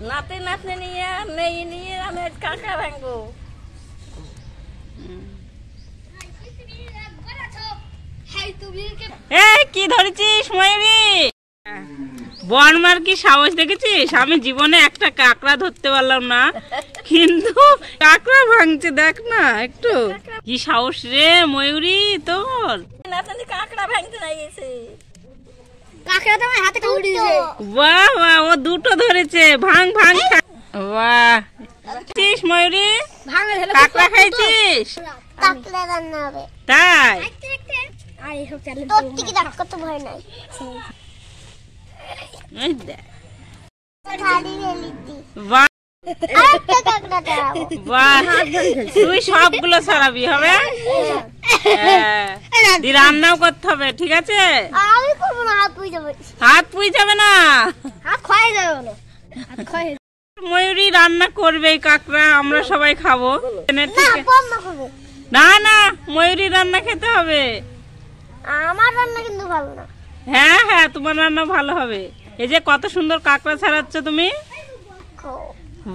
নাতি নাতনি নিয়ে মেয়ে নিয়ে আমি কাঁকড়া ভাঙবো। কি ধরেছিস ময়ূরী? বনমার কি সাহস দেখেছিস? আমি জীবনে একটা কাঁকড়া ধরতে পারলাম না, কিন্তু কাঁকড়া ভাঙছে দেখ না একটু। কি সাহস রে ময়ূরী তোর! নাতনি কাঁকড়া ভাঙতে না গেছে। বাহ বাহ, ও দুটো ধরেছে। ভাঙ ভাঙ। বাহ, ময়ূরী কাঁকড়া খাইছিস? কাঁকড়া রান্না হবে তাই? তোর থেকে ডাক্তার তো ভয় নাই। এই দেখ। শাড়ি রেলিতি বাহ আরেকটা কাঁকড়া দাও। বাহ, তুই সবগুলো ছাড়াবি হবে? দি রান্নাও করতে হবে, ঠিক আছে? আমি করবো না, হাত পুই যাবে। হাত পুই যাবে না, হাত ক্ষয়ে যাবে বলো। হাত ক্ষয়ে ময়ূরী রান্না করবে এই কাঁকড়া, আমরা সবাই খাবো। না, বম্মা করবে। না না, ময়ূরী রান্না খেতে হবে। আমার রান্না কিন্তু ভালো না। হ্যাঁ হ্যাঁ, তোমার রান্না ভালো হবে। এই যে কত সুন্দর কাঁকড়া ছাড়াচ্ছ তুমি।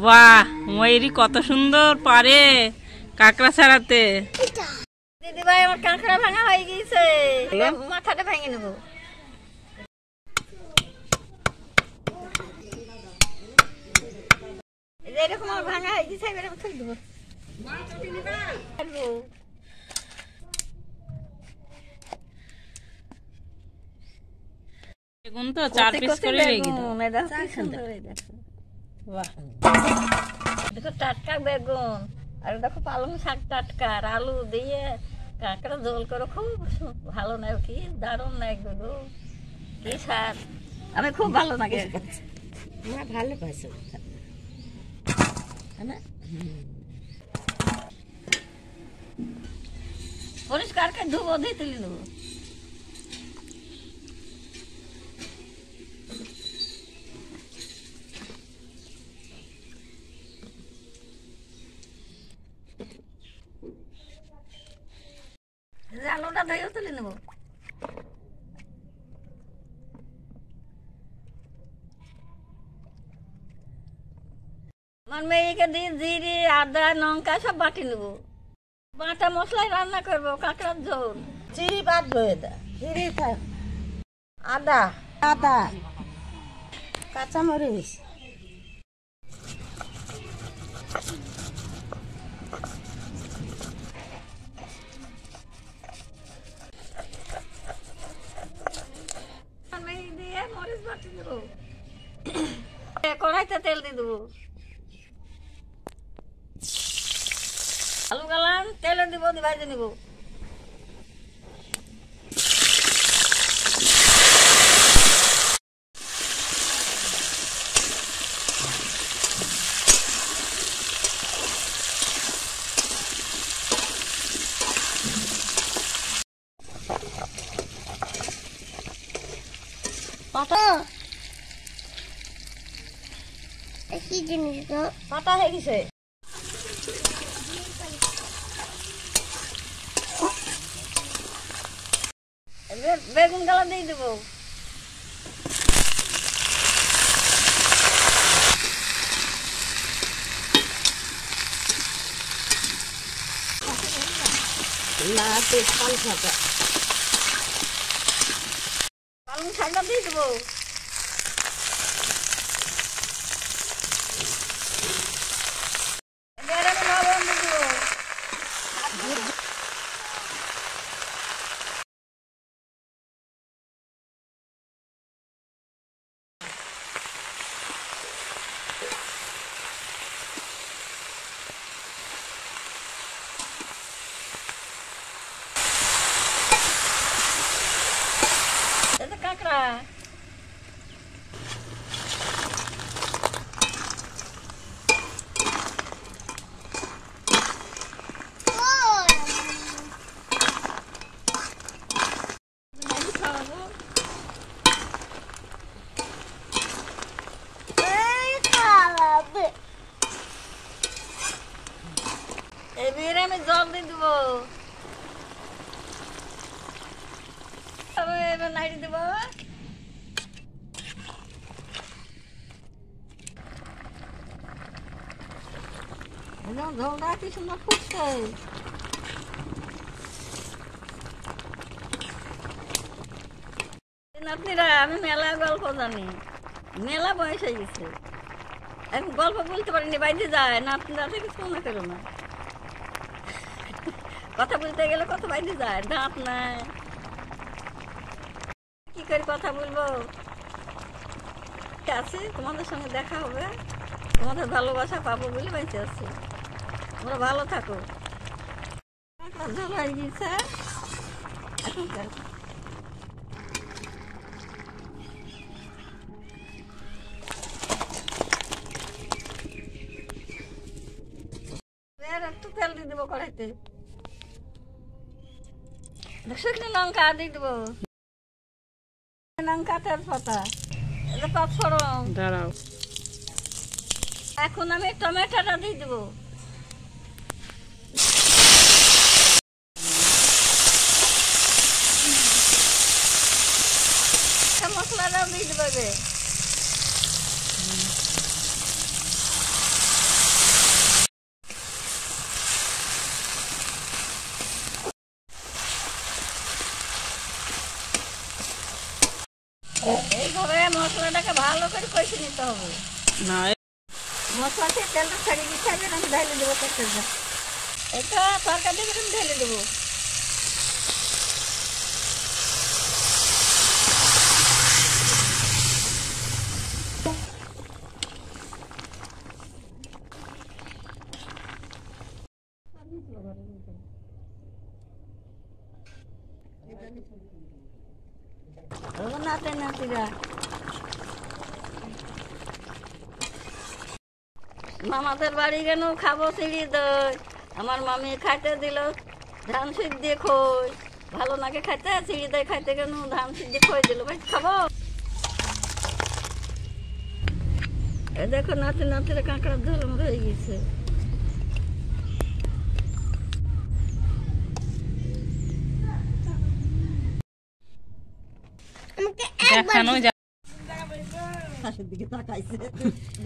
বাহ, ময়ূরী কত সুন্দর পারে কাঁকড়া ছাড়াতে। দিদি ভাই আমার কাঁকড়া ভাঙা হয়ে গিয়েছে, মাথাটা ভেঙে নেবো। এরকম আমার ভাঙা হয়ে গেছে, এরকম থই দেবো। বেগুন তো 4 পিস করে রেখে দাও। দেখো টাটকা বেগুন, আর দেখো পালং শাক টাটকা, আর আলু দিয়ে কাঁকড়া ঝোল করে খুব ভালো লাগে। কি দারুণ লাগবে গো, কি স্বাদ! আমি খুব ভালো লাগে। ভালো পাইছো পরিষ্কার করে ধুবো, দিয়ে তুলে নেবো। আলুটা ধুয়েও তুলে নেবো। আমার মেয়েকে দিয়ে জিরে আদা লঙ্কা সব বাটি নেবো, বাটা মশলায় রান্না করবো কাঁকড়ার ঝোল। চিড়ি বাটবো, এটা চিড়ি আদা আদা কাঁচামরিচ দিয়ে মরিচ বাটি দেবো, কড়াইতে তেল দিয়ে দেবো। আলু গালাম তেলে দিব, ভাজে নিব। কি জিনিস গো? পাতা হয়ে গেছে। বেগুন গালা দিয়ে দেবো। পালং শাকটা দিয়ে দেবো। কাঁকড়া এবার আমি জল দিয়ে দেবো, এবার নাড়ি দেবো। একদম ঝোলটা কি সুন্দর ফুটছে। নাতনিরা আমি মেলা গল্প জানি, মেলা বয়স হয়ে গেছে, এখন গল্প বলতে পারিনি, বাইরে যায়। নাতনিরা থেকে মনে করো না, কথা বলতে গেলে কত বাইরে যায়, দাঁত নাই, কি করে কথা বলবো। আছে তোমাদের সঙ্গে দেখা হবে, তোমাদের ভালোবাসা পাবো বলে বেঁচে আছি। তোমরা ভালো থাকো। ঝোল হয়ে গেছে এখন একটু তেল দিয়ে দেবো কড়াইতে, শুকনো লঙ্কা দিয়ে দেবো, লঙ্কা তেজপাতা, এটা পাঁচফোড়ন। দাঁড়াও, এখন আমি টমেটোটা দিয়ে দেবো, মশলাটাও দিয়ে দেবো। এইভাবে মশলাটাকে ভালো করে কষে নিতে হবে। না মশলা থেকে তেলটা ছাড়িয়ে দিতে হবে, আমি ঢেলে দেবো তরকারিটা। এটা তরকারি দিয়ে আমি ঢেলে দেবো। নাতে নাতিরা মামাদের বাড়ি গেল, খাবো চিড়ি দই। আমার মামি খাইতে দিল ধান সিদ্ধি খই, ভালো নাকি খাইতে। চিড়ি দই খাইতে গেল, ধান সিদ্ধি খই দিল, ভাই খাবো। এই দেখো নাতি নাতিরা কাঁকড়ার ঝোল আমার হয়ে গেছে। দেখানো যায় হাসির দিকে তাকাইছে,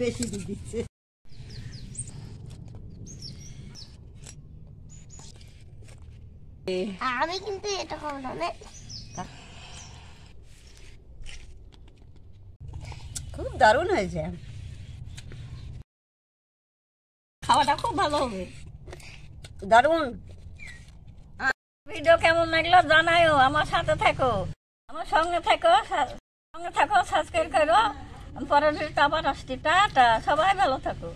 বেশি দিয়ে দিচ্ছে। আমি কিন্তু এটা খাবো না। খুব দারুণ হয়েছে, খাওয়াটা খুব ভালো হবে, দারুণ। ভিডিও কেমন লাগলো জানাইও, আমার সাথে থাকো, আমার সঙ্গে থাকো, সাবস্ক্রাইব করো। পরের ভিডিওটা আবার আসছি। টাটা, সবাই ভালো থাকো।